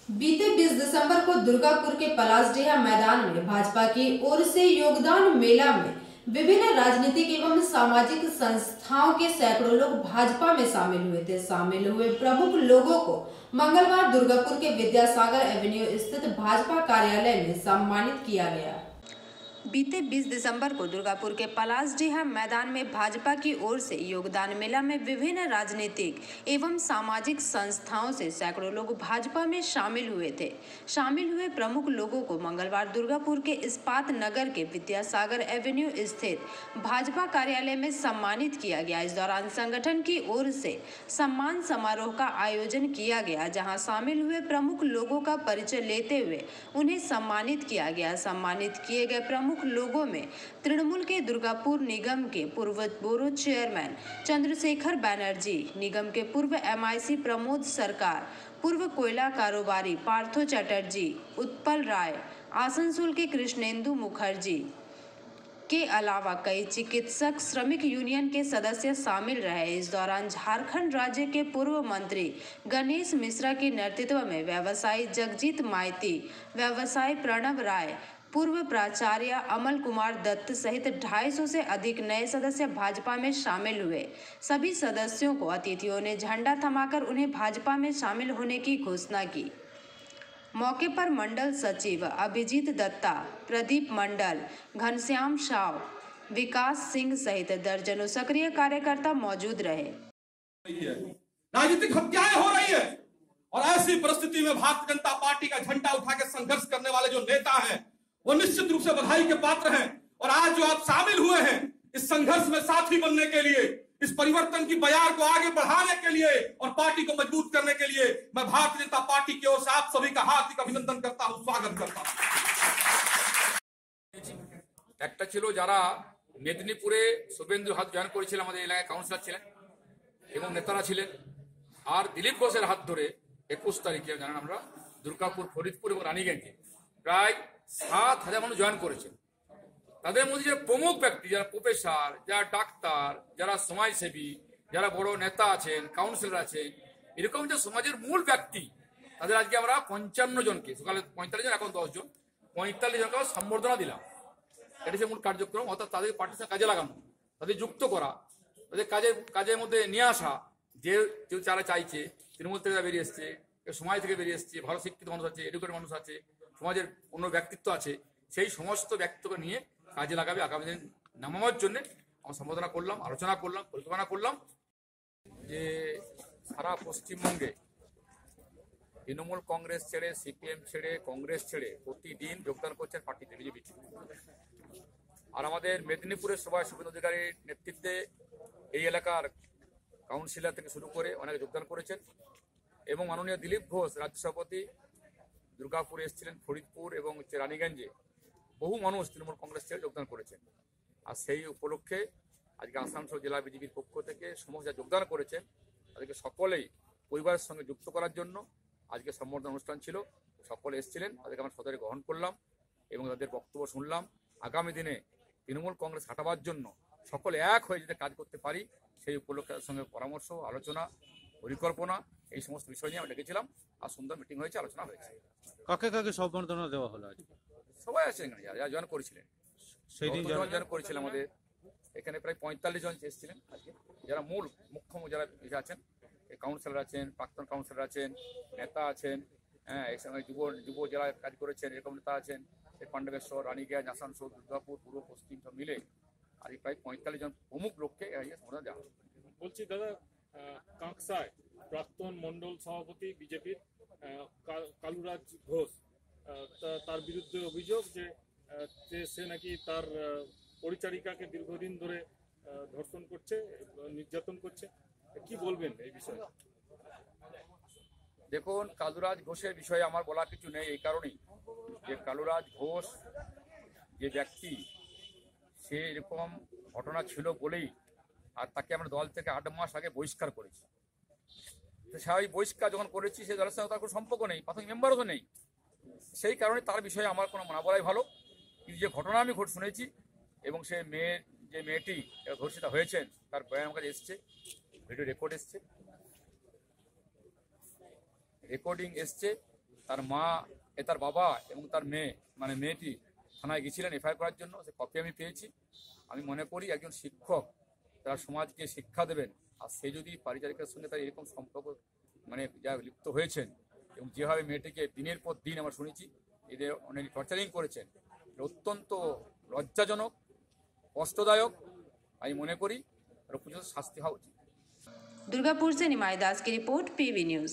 बीते 20 दिसंबर को दुर्गापुर के पलासडीहा मैदान में भाजपा की ओर से योगदान मेला में विभिन्न राजनीतिक एवं सामाजिक संस्थाओं के सैकड़ों लोग भाजपा में शामिल हुए थे। शामिल हुए प्रमुख लोगों को मंगलवार दुर्गापुर के विद्यासागर एवेन्यू स्थित भाजपा कार्यालय में सम्मानित किया गया। बीते 20 दिसंबर को दुर्गापुर के पलासडीहा मैदान में भाजपा की ओर से योगदान मेला में विभिन्न राजनीतिक एवं सामाजिक संस्थाओं से सैकड़ों लोग भाजपा में शामिल हुए थे। शामिल हुए प्रमुख लोगों को मंगलवार दुर्गापुर के इस्पात नगर के विद्यासागर एवेन्यू स्थित भाजपा कार्यालय में सम्मानित किया गया। इस दौरान संगठन की ओर से सम्मान समारोह का आयोजन किया गया, जहाँ शामिल हुए प्रमुख लोगों का परिचय लेते हुए उन्हें सम्मानित किया गया। सम्मानित किए गए प्रमुख लोगों में तृणमूल के दुर्गापुर निगम के पूर्व बोरो चेयरमैन चंद्रशेखर बैनर्जी, निगम के पूर्व एमआईसी प्रमोद सरकार, पूर्व कोयला कारोबारी पार्थो चटर्जी, उत्पल राय, आसनसोल के कृष्णेंदु मुखर्जी के अलावा कई चिकित्सक, श्रमिक यूनियन के सदस्य शामिल रहे। इस दौरान झारखंड राज्य के पूर्व मंत्री गणेश मिश्रा के नेतृत्व में व्यवसायी जगजीत माइती, व्यवसायी प्रणव राय, पूर्व प्राचार्य अमल कुमार दत्त सहित 250 से अधिक नए सदस्य भाजपा में शामिल हुए। सभी सदस्यों को अतिथियों ने झंडा थमाकर उन्हें भाजपा में शामिल होने की घोषणा की। मौके पर मंडल सचिव अभिजीत दत्ता, प्रदीप मंडल, घनश्याम साव, विकास सिंह सहित दर्जनों सक्रिय कार्यकर्ता मौजूद रहे। राजनीतिक हत्याएं हो रही है और ऐसी परिस्थिति में भारतीय जनता पार्टी का झंडा उठा के संघर्ष करने वाले जो नेता हैं वो निश्चित रूप से बधाई के पात्र हैं। और आज जो आप शामिल हुए हैं इस संघर्ष में साथी बनने के लिए, इस परिवर्तन की बयार को आगे बढ़ाने के लिए और पार्टी को मजबूत करने के लिए मैं भारतीय जनता पार्टी की ओर से आप सभी का हार्दिक अभिनंदन करता हूं, स्वागत करता हूं। একটা ছিল যারা মেদিনীপুরে শুভেন্দুর হাত জয়েন করেছিল, আমাদের এলাকায় কাউন্সিলর ছিলেন এবং নেতারা ছিলেন। আর দিলীপ ঘোষের হাত ধরে 21 তারিখে জানেন আমরা দুর্গাপুর, ফরিদপুর এবং রানীগঞ্জে প্রায় 7,000 মানুষ জয়েন করেছেন। তাদের মধ্যে যে প্রমুখ ব্যক্তি, যারা প্রফেসর, যারা ডাক্তার, যারা সমাজসেবী, যারা বড় নেতা আছেন, কাউন্সিলর আছেন, এরকম যে সমাজের মূল ব্যক্তি, তাদের আজকে আমরা 55 জনকে, সকালে 45 জন, এখন 10 জন, 45 জনকে সম্বর্ধনা দিলাম। এটা হচ্ছে মূল কার্যক্রম। অর্থাৎ তাদের পার্টির সাথে কাজে লাগানো, তাদের যুক্ত করা, তাদের কাজের মধ্যে নিয়ে আসা। যে যারা চাইছে, তৃণমূল থেকে বেরিয়ে এসছে, সমাজ থেকে বেরিয়ে এসছে, ভালো শিক্ষিত মানুষ আছে, এডুকেটেড মানুষ আছে, সমাজের অন্য ব্যক্তিত্ব আছে, সেই সমস্ত ব্যক্তিত্বকে নিয়ে কাজে লাগাবে আগামী দিন নামানোর জন্য আমরা সম্বোধনা করলাম, আলোচনা করলাম, পরিকল্পনা করলাম যে সারা পশ্চিমবঙ্গে তৃণমূল কংগ্রেস ছেড়ে, সিপিএম ছেড়ে, কংগ্রেস ছেড়ে প্রতিদিন যোগদান করছেন পার্টিতে, বিজেপি। আর আমাদের মেদিনীপুরের সভায় শুভেন্দু অধিকারীর নেতৃত্বে এই এলাকার কাউন্সিলর থেকে শুরু করে অনেকে যোগদান করেছেন এবং মাননীয় দিলীপ ঘোষ রাজ্য সভাপতি দুর্গাপুরে এসেছিলেন, ফরিদপুর এবং রানীগঞ্জে বহু মানুষ তৃণমূল কংগ্রেস ছেড়ে যোগদান করেছেন। আর সেই উপলক্ষে আজকে আসানসোল জেলা বিজেপির পক্ষ থেকে সমস্ত যারা যোগদান করেছেন তাদেরকে সকলেই পরিবারের সঙ্গে যুক্ত করার জন্য আজকে সম্বর্ধনা অনুষ্ঠান ছিল। সকলে এসেছিলেন, তাদেরকে আমরা সদরে গ্রহণ করলাম এবং তাদের বক্তব্য শুনলাম। আগামী দিনে তৃণমূল কংগ্রেস হাঁটাবার জন্য সকলে এক হয়ে যদি কাজ করতে পারি, সেই উপলক্ষে তাদের সঙ্গে পরামর্শ, আলোচনা, পরিকল্পনা, এই সমস্ত বিষয় নিয়ে আমরা ডেকেছিলাম। আর সুন্দর মিটিং হয়েছে, আলোচনা হয়েছে। কাকে কাকে সম্বর্ধনা দেওয়া হলো? সবাই আছেন এখানে যারা জয়েন করেছিলেন, সেই দিন জয়েন করেছিলেন। আমাদের এখানে প্রায় 45 জন এসেছিলেন আজকে, যারা মুখ্য যারা আছেন, কাউন্সিলর আছেন, প্রাক্তন কাউন্সিলর আছেন, নেতা আছেন, হ্যাঁ, এই সময় যুব যারা কাজ করেছেন এরকম নেতা আছেন, পাণ্ডবেশ্বর, রানীগঞ্জ, আসানসোল, দুর্গাপুর, পূর্ব পশ্চিম সব মিলে আজকে প্রায় 45 জন প্রমুখ লোককে সম্বোধনা দেওয়া হবে। বলছি দাদা, কাঁকসায় প্রাক্তন মন্ডল সভাপতি বিজেপির কালুরাজ ঘোষ, তার বিরুদ্ধে অভিযোগ যে সে নাকি তার পরিচারিকাকে দীর্ঘদিন ধরে ধর্ষণ করছে, নির্যাতন করছে। কি বলবেন এই বিষয়ে? দেখুন, কালুরাজ ঘোষের বিষয়ে আমার বলার কিছু নেই, এই কারণেই যে কালুরাজ ঘোষ যে ব্যক্তি, সে এরকম ঘটনা ছিল বলেই আর তাকে আমরা দল থেকে 8 মাস আগে বহিষ্কার করেছি। তো স্বাভাবিক বহিষ্কার যখন করেছি, সে দলের সঙ্গে তার কোনো সম্পর্ক নেই, প্রাথমিক মেম্বারও তো নেই। সেই কারণে তার বিষয়ে আমার কোনো না বলাই ভালো। কিন্তু যে ঘটনা আমি শুনেছি এবং সে মেয়েটি ধর্ষিতা হয়েছেন, তার বয়ান আমার কাছে এসছে, ভিডিও রেকর্ডিং এসছে, তার মা তার বাবা এবং তার মেয়ে মানে মেয়েটি থানায় গেছিলেন এফআইআর করার জন্য। সে কপি আমি পেয়েছি। আমি মনে করি একজন শিক্ষক তারা সমাজকে শিক্ষা দেবেন, আর সে যদি পারিচারিকের সঙ্গে তার এরকম সম্পর্ক মানে যা লিপ্ত হয়েছেন এবং যেভাবে মেয়েটিকে দিনের পর দিন আমরা শুনেছি এদের অনেক টর্চারিং করেছেন, অত্যন্ত লজ্জাজনক, কষ্টদায়ক। আমি মনে করি তার উপযুক্ত শাস্তি হওয়া উচিত। दुर्गापुर से निमाई दास की रिपोर्ट, पीवी न्यूज।